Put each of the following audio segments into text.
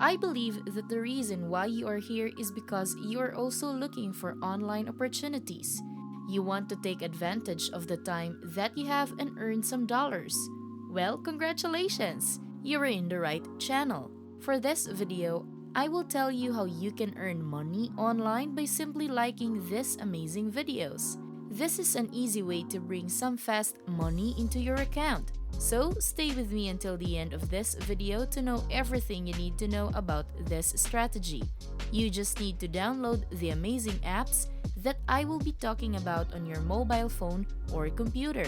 I believe that the reason why you are here is because you are also looking for online opportunities. You want to take advantage of the time that you have and earn some dollars. Well, congratulations! You're in the right channel. For this video, I will tell you how you can earn money online by simply liking these amazing videos. This is an easy way to bring some fast money into your account. So stay with me until the end of this video to know everything you need to know about this strategy. You just need to download the amazing apps that I will be talking about on your mobile phone or computer.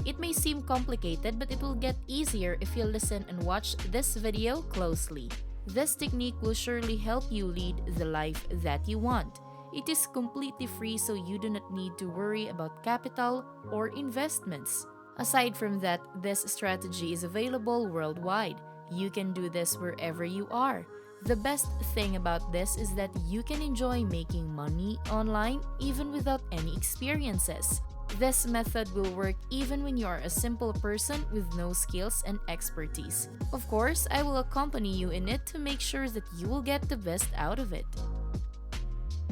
It may seem complicated, but it will get easier if you listen and watch this video closely. This technique will surely help you lead the life that you want. It is completely free, so you do not need to worry about capital or investments. Aside from that, this strategy is available worldwide. You can do this wherever you are. The best thing about this is that you can enjoy making money online even without any experiences. This method will work even when you are a simple person with no skills and expertise. Of course, I will accompany you in it to make sure that you will get the best out of it.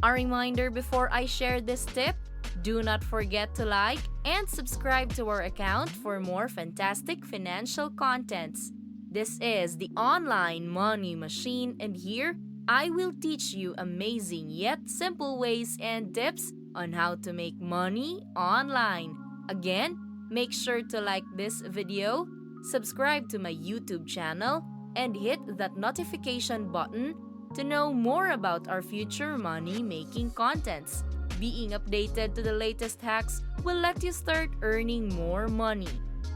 A reminder before I share this tip, do not forget to like and subscribe to our account for more fantastic financial contents. This is the Online Money Machine, and here I will teach you amazing yet simple ways and tips on how to make money online. Again, make sure to like this video, subscribe to my YouTube channel, and hit that notification button to know more about our future money-making contents. Being updated to the latest hacks will let you start earning more money.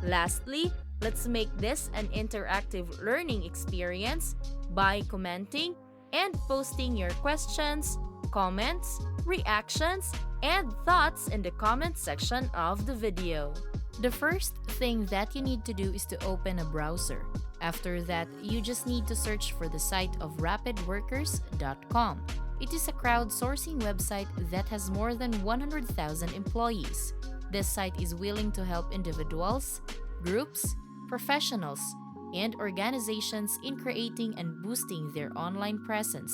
Lastly, let's make this an interactive learning experience by commenting and posting your questions, comments, reactions, and thoughts in the comment section of the video. The first thing that you need to do is to open a browser. After that, you just need to search for the site of rapidworkers.com. It is a crowdsourcing website that has more than 100,000 employees. This site is willing to help individuals, groups, professionals, and organizations in creating and boosting their online presence.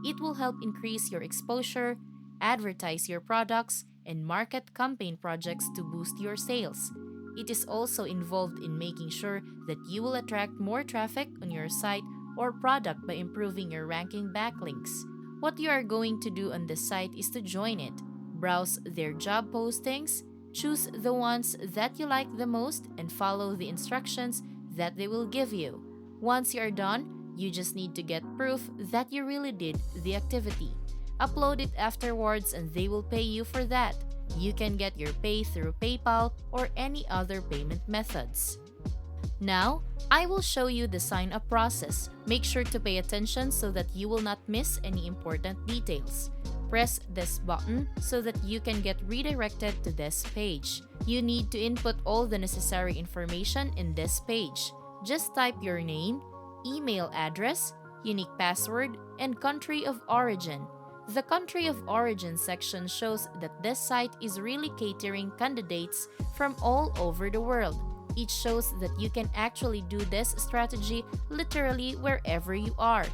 It will help increase your exposure, advertise your products, and market campaign projects to boost your sales. It is also involved in making sure that you will attract more traffic on your site or product by improving your ranking backlinks. What you are going to do on this site is to join it, browse their job postings, choose the ones that you like the most, and follow the instructions that they will give you. Once you are done, you just need to get proof that you really did the activity. Upload it afterwards and they will pay you for that. You can get your pay through PayPal or any other payment methods. Now, I will show you the sign-up process. Make sure to pay attention so that you will not miss any important details. Press this button so that you can get redirected to this page. You need to input all the necessary information in this page. Just type your name, email address, unique password, and country of origin. The country of origin section shows that this site is really catering candidates from all over the world. It shows that you can actually do this strategy literally wherever you are.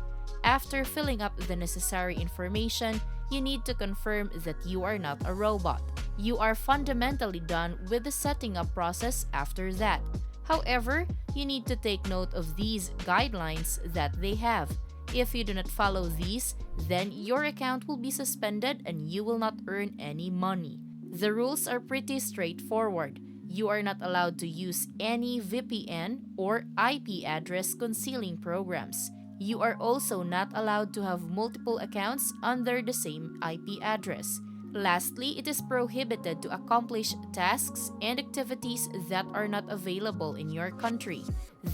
After filling up the necessary information, you need to confirm that you are not a robot. You are fundamentally done with the setting up process after that. However, you need to take note of these guidelines that they have. If you do not follow these, then your account will be suspended and you will not earn any money. The rules are pretty straightforward. You are not allowed to use any VPN or IP address concealing programs. You are also not allowed to have multiple accounts under the same IP address. Lastly, it is prohibited to accomplish tasks and activities that are not available in your country.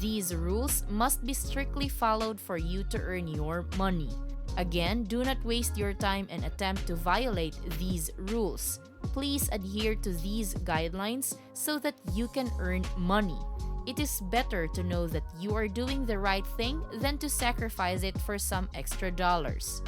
These rules must be strictly followed for you to earn your money. Again, do not waste your time and attempt to violate these rules. Please adhere to these guidelines so that you can earn money. It is better to know that you are doing the right thing than to sacrifice it for some extra dollars.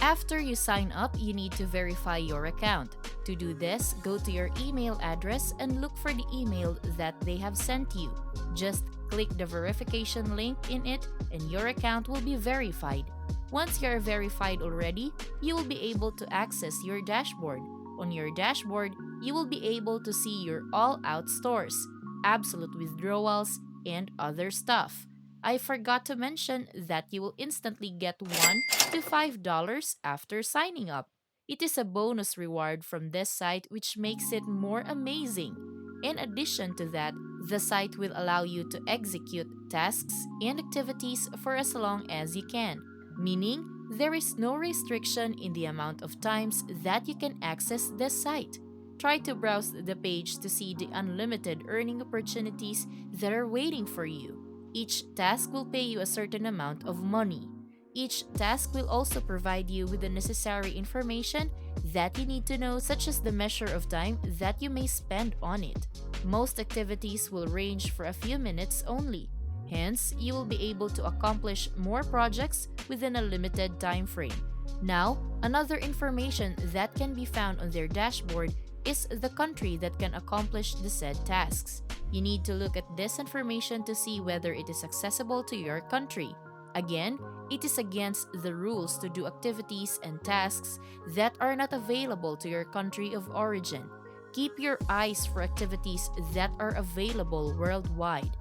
After you sign up, you need to verify your account. To do this, go to your email address and look for the email that they have sent you. Just Click the verification link in it and your account will be verified. Once you are verified already, you will be able to access your dashboard. On your dashboard, you will be able to see your all-out stores, absolute withdrawals, and other stuff. I forgot to mention that you will instantly get $1 to $5 after signing up. It is a bonus reward from this site which makes it more amazing. In addition to that, the site will allow you to execute tasks and activities for as long as you can, meaning there is no restriction in the amount of times that you can access this site. Try to browse the page to see the unlimited earning opportunities that are waiting for you. Each task will pay you a certain amount of money. Each task will also provide you with the necessary information that you need to know, such as the measure of time that you may spend on it. Most activities will range for a few minutes only. Hence, you will be able to accomplish more projects within a limited time frame. Now, another information that can be found on their dashboard is the country that can accomplish the said tasks. You need to look at this information to see whether it is accessible to your country. Again, it is against the rules to do activities and tasks that are not available to your country of origin. Keep your eyes for activities that are available worldwide.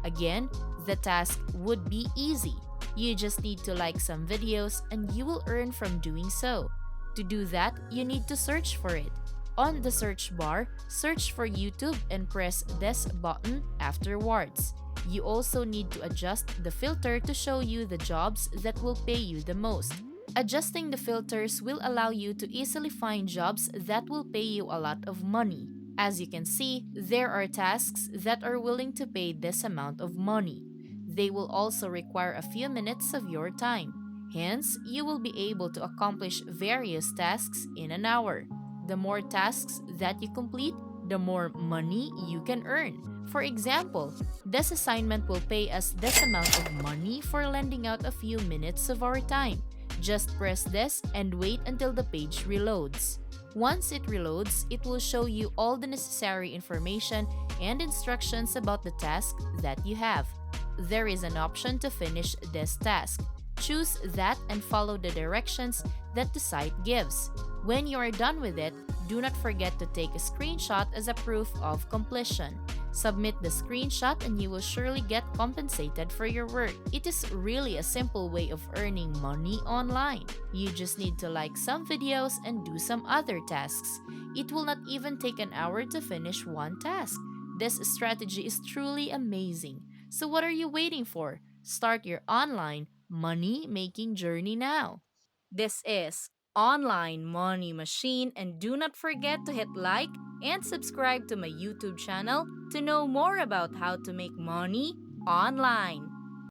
Again, the task would be easy. You just need to like some videos and you will earn from doing so. To do that, you need to search for it. On the search bar, search for YouTube and press this button afterwards. You also need to adjust the filter to show you the jobs that will pay you the most. Adjusting the filters will allow you to easily find jobs that will pay you a lot of money. As you can see, there are tasks that are willing to pay this amount of money. They will also require a few minutes of your time. Hence, you will be able to accomplish various tasks in an hour. The more tasks that you complete, the more money you can earn. For example, this assignment will pay us this amount of money for lending out a few minutes of our time. Just press this and wait until the page reloads. Once it reloads, it will show you all the necessary information and instructions about the task that you have. There is an option to finish this task. Choose that and follow the directions that the site gives. When you are done with it, do not forget to take a screenshot as a proof of completion. Submit the screenshot and you will surely get compensated for your work. It is really a simple way of earning money online. You just need to like some videos and do some other tasks. It will not even take an hour to finish one task. This strategy is truly amazing. So what are you waiting for? Start your online money-making journey now. This is Online Money Machine, and do not forget to hit like and subscribe to my YouTube channel to know more about how to make money online.